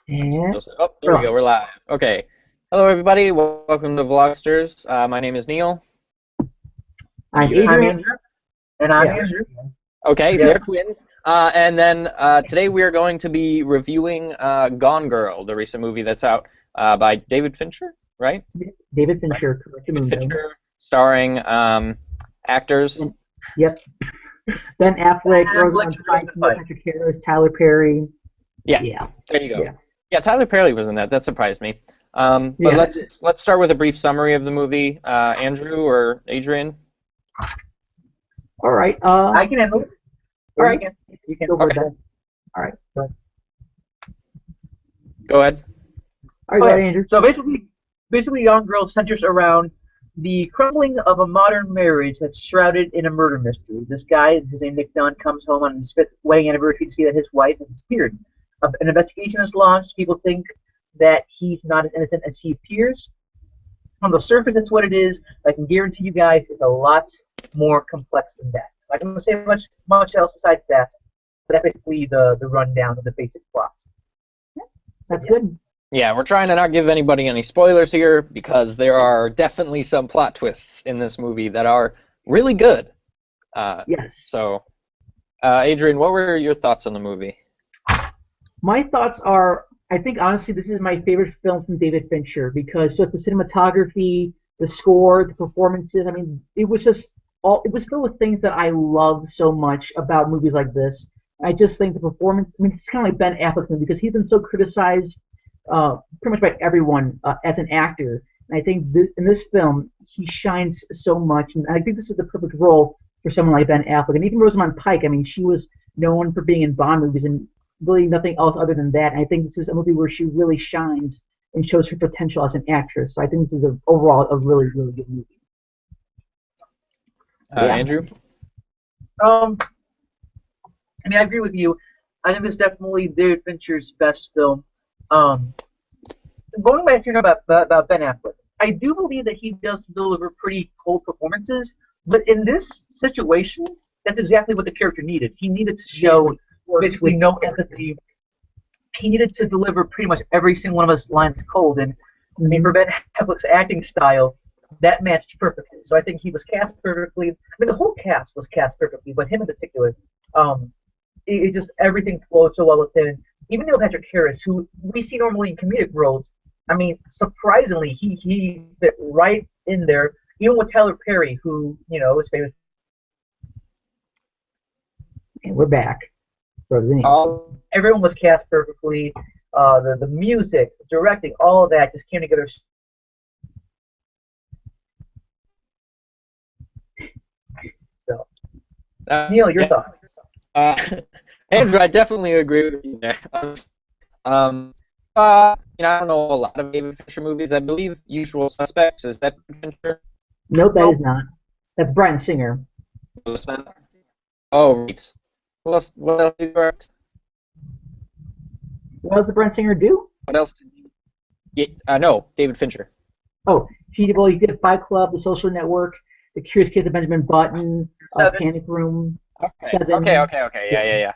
And Oh, there we go. We're live. Okay. Hello, everybody. Welcome to Vlogsters. My name is Neil. I'm You, I'm Adrian. Andrew, and I'm Yeah. Andrew. Okay, Yeah. they're twins. And then today we are going to be reviewing Gone Girl, the recent movie that's out by David Fincher, right? David Right. Fincher, correct David Mundo. Fincher, starring actors. And, yep. Ben Affleck, Rosamund Pike, Neil Pike. Patrick Harris, Tyler Perry. Yeah, Yeah. there you go. Yeah. Yeah, Tyler Perry was in that. That surprised me. But Yeah. let's start with a brief summary of the movie. Andrew or Adrian? All right. I can handle it. All right. You can. Go for Okay. that. All right. Go ahead. All right, go ahead, Andrew. So basically, Young Girl centers around the crumbling of a modern marriage that's shrouded in a murder mystery. This guy, his name Nick Dunn, comes home on his fifth wedding anniversary to see that his wife has disappeared. An investigation is launched. People think that he's not as innocent as he appears. On the surface, that's what it is. I can guarantee you guys, it's a lot more complex than that. I don't say much else besides that. But that's basically the rundown of the basic plot. That's good. Yeah, we're trying to not give anybody any spoilers here because there are definitely some plot twists in this movie that are really good. Yes. So, Adrian, what were your thoughts on the movie? My thoughts are, I think honestly, this is my favorite film from David Fincher because just the cinematography, the score, the performances. I mean, it was filled with things that I love so much about movies like this. I just think the performance. I mean, it's kind of like Ben Affleck's movie because he's been so criticized, pretty much by everyone as an actor. And I think in this film, he shines so much, and I think this is the perfect role for someone like Ben Affleck. And even Rosamund Pike. I mean, she was known for being in Bond movies and really nothing else other than that. And I think this is a movie where she really shines and shows her potential as an actress. So I think this is overall a really, really good movie. Yeah. Andrew? I mean, I agree with you. I think this is definitely David Fincher's best film. Going back to about Ben Affleck, I do believe that he does deliver pretty cold performances, but in this situation, that's exactly what the character needed. He needed to show basically no empathy. He needed to deliver pretty much every single one of his lines cold, and I mean, for Ben Affleck's acting style, that matched perfectly. So I think he was cast perfectly. I mean, the whole cast was cast perfectly, but him in particular, it just everything flowed so well with him. Even Neil Patrick Harris, who we see normally in comedic roles, I mean, surprisingly, he fit right in there. Even with Tyler Perry, who is famous. And we're back. Everyone was cast perfectly. The music, directing, all of that just came together. So, Neil, your thoughts? Andrew, I definitely agree with you there. I don't know a lot of David Fincher movies. I believe Usual Suspects is that Fincher? Nope, that is not. That's Bryan Singer. Oh, right. What else did you direct? What else did Bryan Singer do? What else did you? Yeah, no, David Fincher. Oh, he did Fight Club, The Social Network, The Curious Case of Benjamin Button, Panic Room. Okay. 7. Okay. Yeah.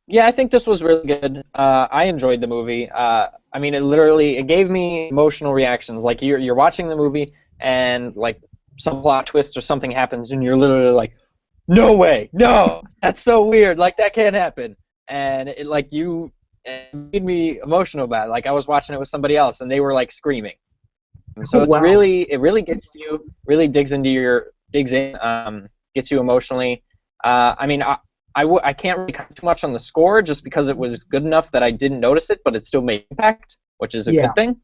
Yeah, I think this was really good. I enjoyed the movie. I mean, it gave me emotional reactions. Like you're watching the movie and like some plot twist or something happens and you're literally like, no way, no, that's so weird. Like that can't happen. And it made me emotional about it. Like I was watching it with somebody else and they were like screaming. And so Wow. it really gets to you, really digs in, gets you emotionally. I mean, I can't really comment too much on the score just because it was good enough that I didn't notice it, but it still made impact, which is a good thing.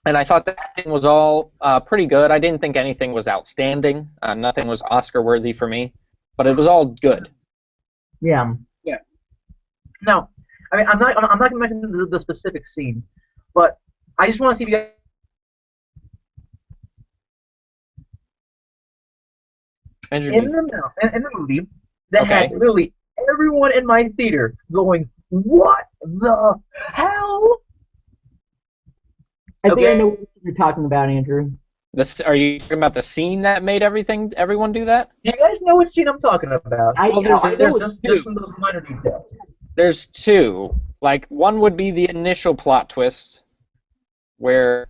And I thought the acting was all pretty good. I didn't think anything was outstanding. Nothing was Oscar worthy for me, but it was all good. Yeah. Now, I mean, I'm not going to mention the specific scene, but I just want to see if you guys. In the movie that had literally everyone in my theater going, "What the hell?" I think I know what you're talking about, Andrew. Are you talking about the scene that made everyone do that? Do you guys know what scene I'm talking about? There's just some of those minor details. There's two. Like, one would be the initial plot twist, where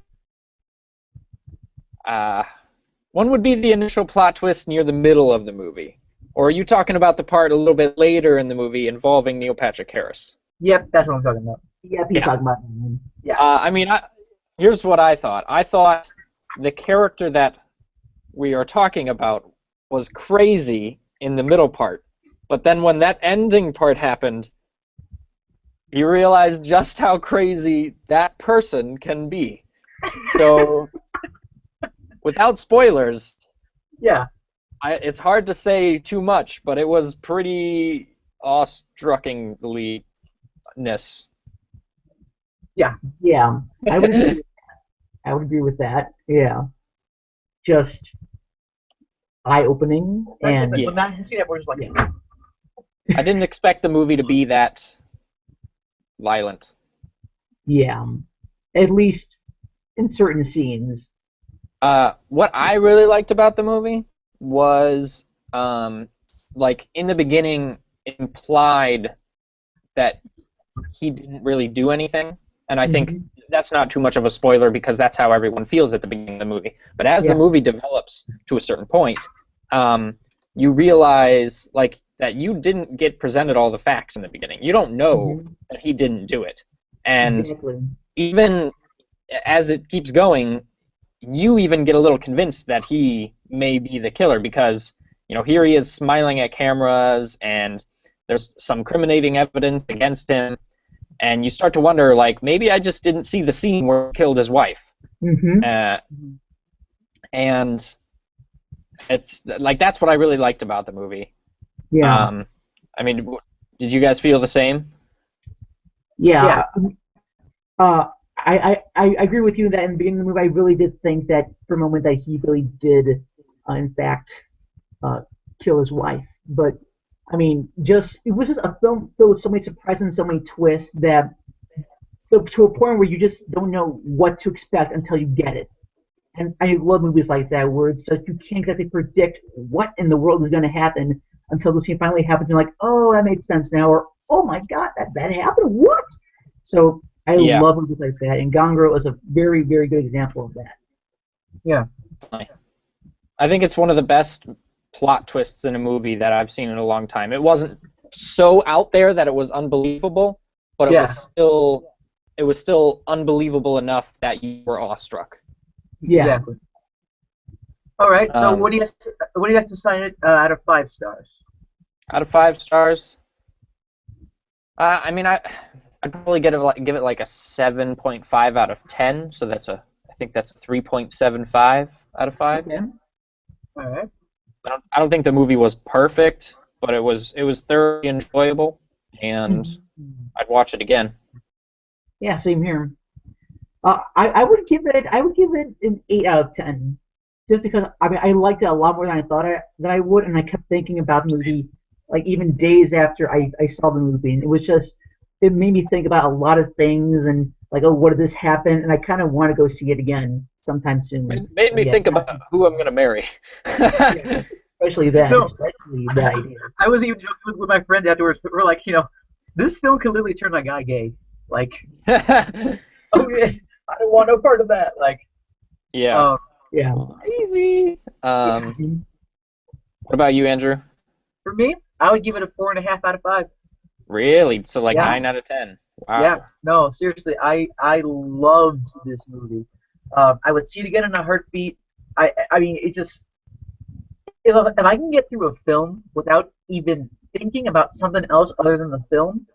one would be the initial plot twist near the middle of the movie. Or are you talking about the part a little bit later in the movie involving Neil Patrick Harris? Yep, that's what I'm talking about. Yeah, he's Yeah. talking about. Yeah. I mean, here's what I thought. I thought the character that we are talking about was crazy in the middle part. But then when that ending part happened, you realize just how crazy that person can be. So, without spoilers, Yeah. it's hard to say too much, but it was pretty awestruckingly-ness. Yeah. Yeah, I would agree. I would agree with that. Yeah, just eye-opening and When I see that, we're just like, I didn't expect the movie to be that violent. yeah, at least in certain scenes. What I really liked about the movie was, like, in the beginning, it implied that he didn't really do anything, and I think that's not too much of a spoiler because that's how everyone feels at the beginning of the movie. But as the movie develops to a certain point, you realize, like, that you didn't get presented all the facts in the beginning. You don't know that he didn't do it. And Exactly. even as it keeps going, you even get a little convinced that he may be the killer because, you know, here he is smiling at cameras and there's some incriminating evidence against him, and you start to wonder, like, maybe I just didn't see the scene where he killed his wife. And it's like, that's what I really liked about the movie. Yeah. I mean, did you guys feel the same? Yeah. I agree with you that in the beginning of the movie, I really did think that for a moment that he really did, in fact, kill his wife. But I mean, it was just a film filled with so many surprises and so many twists that, so to a point where you just don't know what to expect until you get it. And I love movies like that where it's just you can't exactly predict what in the world is going to happen until the scene finally happens. You're like, oh, that makes sense now, or oh my God, that happened. What? So I love movies like that, and Gone Girl is a very, very good example of that. Yeah. I think it's one of the best plot twists in a movie that I've seen in a long time. It wasn't so out there that it was unbelievable, but it was still unbelievable enough that you were awestruck. Yeah. Exactly. All right. So what do you have to sign it out of 5 stars? Out of 5 stars? I mean, I'd probably give it like a 7.5 out of 10. So I think that's a 3.75 out of 5. Okay. All right. I don't think the movie was perfect, but it was thoroughly enjoyable, and I'd watch it again. Yeah, same here. I would give it an 8 out of 10, just because I mean I liked it a lot more than I thought I would, and I kept thinking about the movie like even days after I saw the movie, and it made me think about a lot of things and like, oh, what did this happen? And I kind of want to go see it again sometime soon. It made me think about who I'm going to marry. Especially that. Especially that idea. I was even joking with my friend afterwards. We're like, this film could literally turn my guy gay. Like, okay, I don't want no part of that. Like, yeah. Yeah. Easy. What about you, Andrew? For me, I would give it a 4.5 out of 5. Really? So like 9 out of 10. Wow. Yeah. No, seriously, I loved this movie. I would see it again in a heartbeat. I mean, it just, if I can get through a film without even thinking about something else other than the film,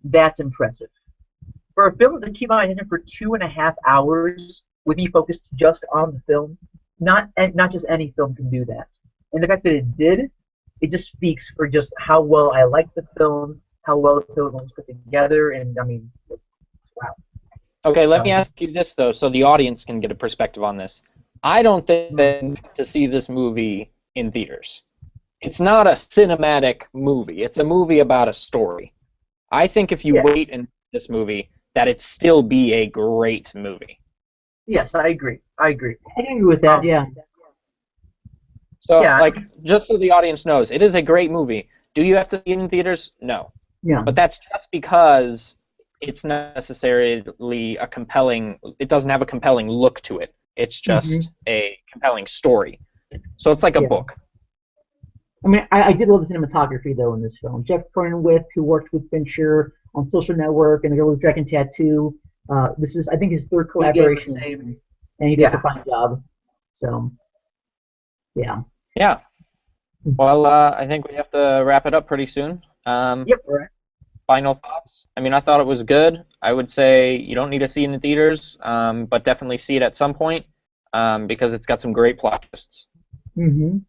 that's impressive. For a film to keep my attention for 2.5 hours with me focused just on the film, not just any film can do that. And the fact that it did, it just speaks for just how well I liked the film, how well the film was put together, and I mean, just wow. Okay, let me ask you this though, so the audience can get a perspective on this. I don't think that to see this movie in theaters. It's not a cinematic movie. It's a movie about a story. I think if you wait in this movie, that it'd still be a great movie. Yes, I agree. I agree with that. Yeah. So, like, just so the audience knows, it is a great movie. Do you have to see it in theaters? No. Yeah. But that's just because it's not necessarily a compelling. It doesn't have a compelling look to it. It's just a compelling story. So it's like a book. I mean, I did love the cinematography though in this film. Jeff Cronenweth, who worked with Fincher on Social Network and The Girl with Dragon Tattoo. This is, I think, his third collaboration, and he does a fine job. So, yeah. Yeah. Well, I think we have to wrap it up pretty soon. Yep. Right. Final thoughts? I mean, I thought it was good. I would say you don't need to see it in the theaters, but definitely see it at some point because it's got some great plot twists. And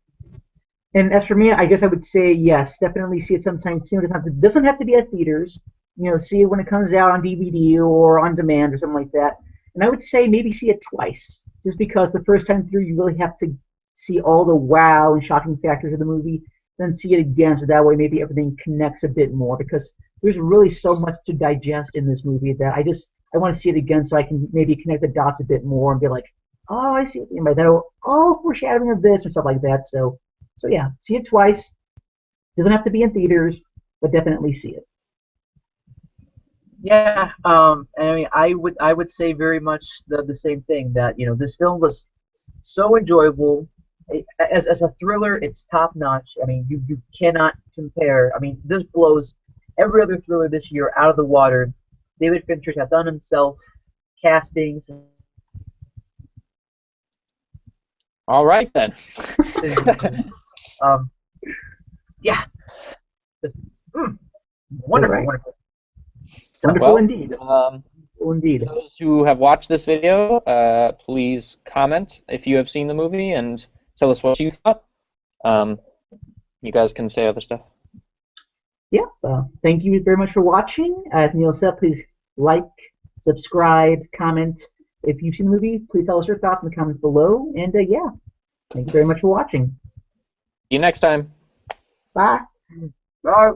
as for me, I guess I would say yes, definitely see it sometime soon. It doesn't have to be at theaters. You know, see it when it comes out on DVD or on demand or something like that. And I would say maybe see it twice, just because the first time through you really have to see all the wow and shocking factors of the movie, then see it again, so that way maybe everything connects a bit more, because there's really so much to digest in this movie that I want to see it again so I can maybe connect the dots a bit more and be like, oh, I see what you mean by that, or oh, foreshadowing of this or stuff like that. So yeah, see it twice. Doesn't have to be in theaters, but definitely see it. Yeah, I mean, I would say very much the same thing, that this film was so enjoyable. As a thriller, it's top notch. I mean, you cannot compare. I mean, this blows every other thriller this year out of the water. David Fincher's outdone himself, castings. All right then. Yeah, just wonderful, Right. wonderful. Wonderful indeed. Indeed. Those who have watched this video, please comment if you have seen the movie and tell us what you thought. You guys can say other stuff. Yeah. Thank you very much for watching. As Neil said, please like, subscribe, comment. If you've seen the movie, please tell us your thoughts in the comments below. And yeah, thank you very much for watching. See you next time. Bye. Bye.